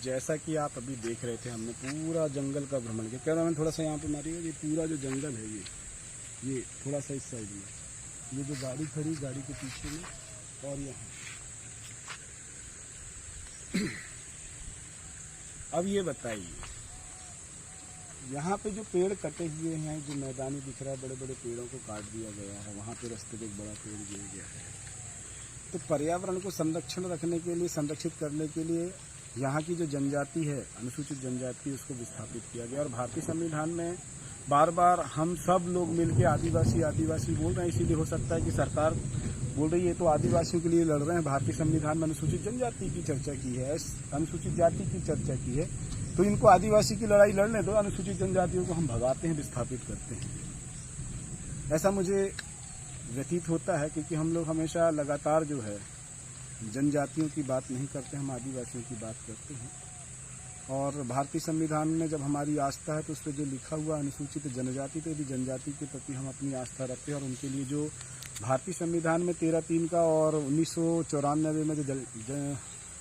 जैसा कि आप अभी देख रहे थे, हमने पूरा जंगल का भ्रमण किया। कैमरा मैन थोड़ा सा यहाँ पे मारिए। ये पूरा जो जंगल है ये थोड़ा सा इस साइड में, ये जो गाड़ी खड़ी, गाड़ी के पीछे में, और यहाँ अब ये बताइए, यहाँ पे जो पेड़ कटे हुए हैं, जो मैदानी दिख रहा है, बड़े बड़े पेड़ों को काट दिया गया है, वहाँ पे रास्ते पे एक बड़ा पेड़ गिर गया है। तो पर्यावरण को संरक्षण रखने के लिए, संरक्षित करने के लिए यहाँ की जो जनजाति है, अनुसूचित जनजाति, उसको विस्थापित किया गया। और भारतीय संविधान में बार बार हम सब लोग मिलकर आदिवासी आदिवासी बोल रहे हैं, इसीलिए हो सकता है कि सरकार बोल रही है तो आदिवासियों के लिए लड़ रहे हैं। भारतीय संविधान में अनुसूचित जनजाति की चर्चा की है, अनुसूचित जाति की चर्चा की है, तो इनको आदिवासी की लड़ाई लड़ने दो। अनुसूचित जनजातियों को हम भगाते हैं, विस्थापित करते हैं, ऐसा मुझे व्यतीत होता है। क्योंकि हम लोग हमेशा लगातार जो है जनजातियों की बात नहीं करते, हम आदिवासियों की बात करते हैं। और भारतीय संविधान में जब हमारी आस्था है तो उस पर जो लिखा हुआ अनुसूचित जनजाति, तो यदि जनजाति के प्रति हम अपनी आस्था रखते हैं और उनके लिए जो भारतीय संविधान में 13(3) का और 1994 में जो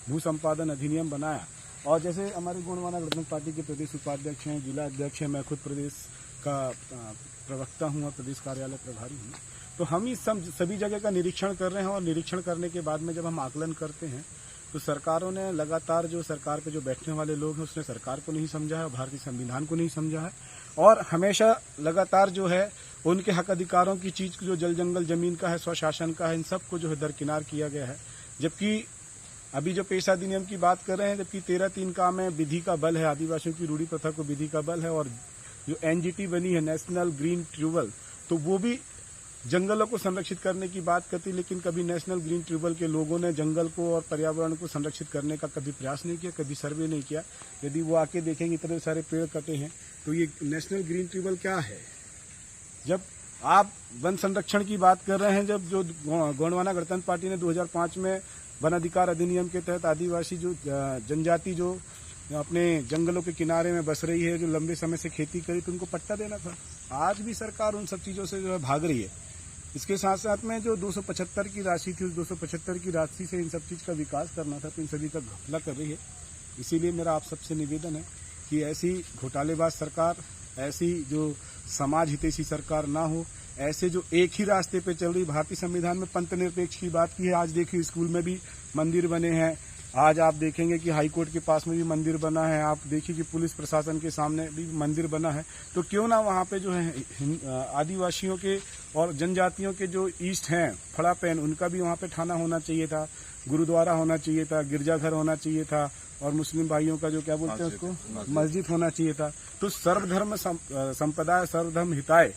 भू संपादन अधिनियम बनाया, और जैसे हमारे गोंडवाना गठबंधन पार्टी के प्रदेश उपाध्यक्ष हैं, जिला अध्यक्ष हैं, मैं खुद प्रदेश का प्रवक्ता हूँ और प्रदेश कार्यालय प्रभारी हूँ, तो हम इस सभी जगह का निरीक्षण कर रहे हैं। और निरीक्षण करने के बाद में जब हम आकलन करते हैं तो सरकारों ने लगातार, जो सरकार पे जो बैठने वाले लोग हैं, उसने सरकार को नहीं समझा है, भारतीय संविधान को नहीं समझा है, और हमेशा लगातार जो है उनके हक अधिकारों की चीज, जो जल जंगल जमीन का है, स्वशासन का है, इन सब को जो है दरकिनार किया गया है। जबकि अभी जो पेशा अधिनियम की बात कर रहे हैं, जबकि 13(3) का में विधि का बल है, आदिवासियों की रूढ़ी प्रथा को विधि का बल है, और जो NGT बनी है, नेशनल ग्रीन ट्रिब्यूनल, तो वो भी जंगलों को संरक्षित करने की बात करती, लेकिन कभी नेशनल ग्रीन ट्रिब्यूनल के लोगों ने जंगल को और पर्यावरण को संरक्षित करने का कभी प्रयास नहीं किया, कभी सर्वे नहीं किया। यदि वो आके देखेंगे इतने सारे पेड़ कटे हैं, तो ये नेशनल ग्रीन ट्रिब्यूनल क्या है? जब आप वन संरक्षण की बात कर रहे हैं, जब जो गोंडवाना गणतंत्र पार्टी ने 2005 में वन अधिकार अधिनियम के तहत आदिवासी जो जनजाति जो अपने जंगलों के किनारे में बस रही है, जो लंबे समय से खेती करी, तो उनको पट्टा देना था। आज भी सरकार उन सब चीजों से जो है भाग रही है। इसके साथ साथ में जो 275 की राशि थी, उस 275 की राशि से इन सब चीज का विकास करना था, तो इन सभी का घपला कर रही है। इसीलिए मेरा आप सबसे निवेदन है कि ऐसी घोटालेबाज सरकार, ऐसी जो समाज हितैषी सरकार ना हो, ऐसे जो एक ही रास्ते पे चल रही। भारतीय संविधान में पंथ निरपेक्ष की बात की है, आज देखिए स्कूल में भी मंदिर बने हैं, आज आप देखेंगे कि हाईकोर्ट के पास में भी मंदिर बना है, आप देखिए कि पुलिस प्रशासन के सामने भी मंदिर बना है। तो क्यों ना वहाँ पे जो है आदिवासियों के और जनजातियों के जो ईस्ट हैं, फड़ा पैन, उनका भी वहाँ पे थाना होना चाहिए था, गुरुद्वारा होना चाहिए था, गिरजाघर होना चाहिए था, और मुस्लिम भाइयों का जो क्या बोलते हैं उसको, मस्जिद होना चाहिए था। तो सर्वधर्म संप्रदाय, सर्वधर्म हिताय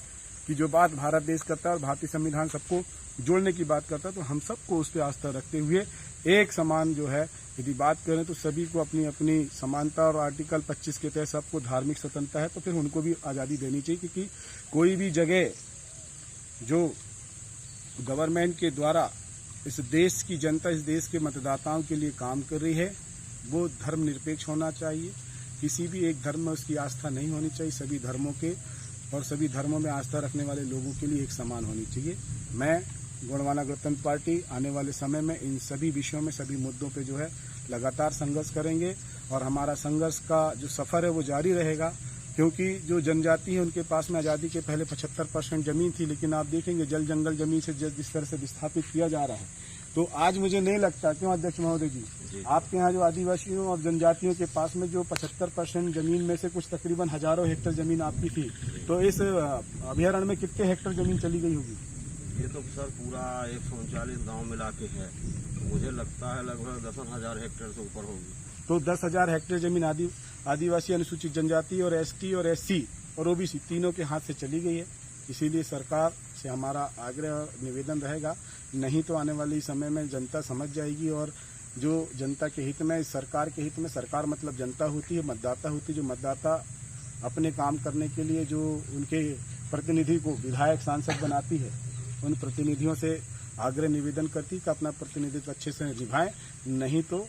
की जो बात भारत देश करता है और भारतीय संविधान सबको जोड़ने की बात करता है, तो हम सबको उस पर आस्था रखते हुए एक समान जो है यदि बात करें तो सभी को अपनी अपनी समानता, और आर्टिकल 25 के तहत सबको धार्मिक स्वतंत्रता है, तो फिर उनको भी आज़ादी देनी चाहिए। क्योंकि कोई भी जगह जो गवर्नमेंट के द्वारा इस देश की जनता, इस देश के मतदाताओं के लिए काम कर रही है, वो धर्मनिरपेक्ष होना चाहिए। किसी भी एक धर्म में उसकी आस्था नहीं होनी चाहिए, सभी धर्मों के और सभी धर्मों में आस्था रखने वाले लोगों के लिए एक समान होनी चाहिए। मैं गोंडवाना गणतंत्र पार्टी आने वाले समय में इन सभी विषयों में, सभी मुद्दों पे जो है लगातार संघर्ष करेंगे, और हमारा संघर्ष का जो सफर है वो जारी रहेगा। क्योंकि जो जनजाति है उनके पास में आज़ादी के पहले 75% जमीन थी, लेकिन आप देखेंगे जल जंगल जमीन से जिस तरह से विस्थापित किया जा रहा है, तो आज मुझे नहीं लगता, क्यों अध्यक्ष महोदय जी, आपके यहाँ जो आदिवासियों और जनजातियों के पास में जो 75% जमीन में से कुछ तकरीबन हजारों हेक्टेयर जमीन आपकी थी, तो इस अभयारण्य में कितने हेक्टेयर जमीन चली गई होगी? ये तो सर पूरा 139 गांव मिला के है, तो मुझे लगता है लगभग 10,000 हेक्टेयर से ऊपर होगी। तो 10,000 हेक्टेयर जमीन आदिवासी, अनुसूचित जनजाति और ST और SC और OBC तीनों के हाथ से चली गई है। इसीलिए सरकार से हमारा आग्रह और निवेदन रहेगा, नहीं तो आने वाले समय में जनता समझ जाएगी, और जो जनता के हित में, सरकार के हित में, सरकार मतलब जनता होती है, मतदाता होती है, जो मतदाता अपने काम करने के लिए जो उनके प्रतिनिधि को विधायक सांसद बनाती है, उन प्रतिनिधियों से आग्रह निवेदन करती कि अपना प्रतिनिधित्व अच्छे से निभाएं, नहीं तो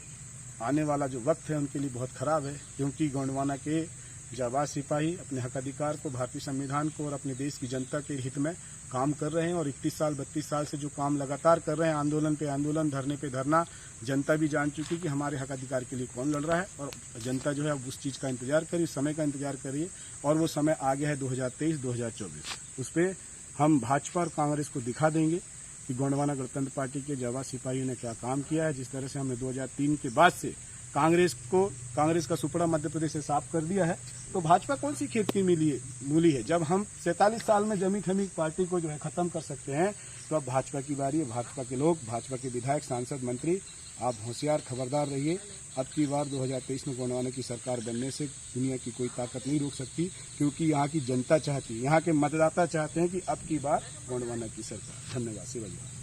आने वाला जो वक्त है उनके लिए बहुत खराब है। क्योंकि गोंडवाना के जाबाज सिपाही अपने हक अधिकार को, भारतीय संविधान को और अपने देश की जनता के हित में काम कर रहे हैं। और 31 साल 32 साल से जो काम लगातार कर रहे हैं, आंदोलन पे आंदोलन, धरने पे धरना, जनता भी जान चुकी कि हमारे हक अधिकार के लिए कौन लड़ रहा है। और जनता जो है अब उस चीज़ का इंतजार करिए, समय का इंतजार करिए। और वो समय आ गया है 2023-2024। उस पर हम भाजपा और कांग्रेस को दिखा देंगे कि गोंडवाना गणतंत्र पार्टी के जाबाज सिपाहियों ने क्या काम किया है। जिस तरह से हमने 2003 के बाद से कांग्रेस का सुपड़ा मध्य प्रदेश से साफ कर दिया है, तो भाजपा कौन सी खेत की मूली है। जब हम 47 साल में जमी खमी पार्टी को जो है खत्म कर सकते हैं, तो अब भाजपा की बारी है। भाजपा के लोग, भाजपा के विधायक, सांसद, मंत्री, आप होशियार, खबरदार रहिए। अब की बार 2023 में गोंडवाना की सरकार बनने से दुनिया की कोई ताकत नहीं रोक सकती, क्योंकि यहाँ की जनता चाहती है, यहाँ के मतदाता चाहते हैं कि अब की बार गोंडवाना की सरकार। धन्यवाद। शिवाजी।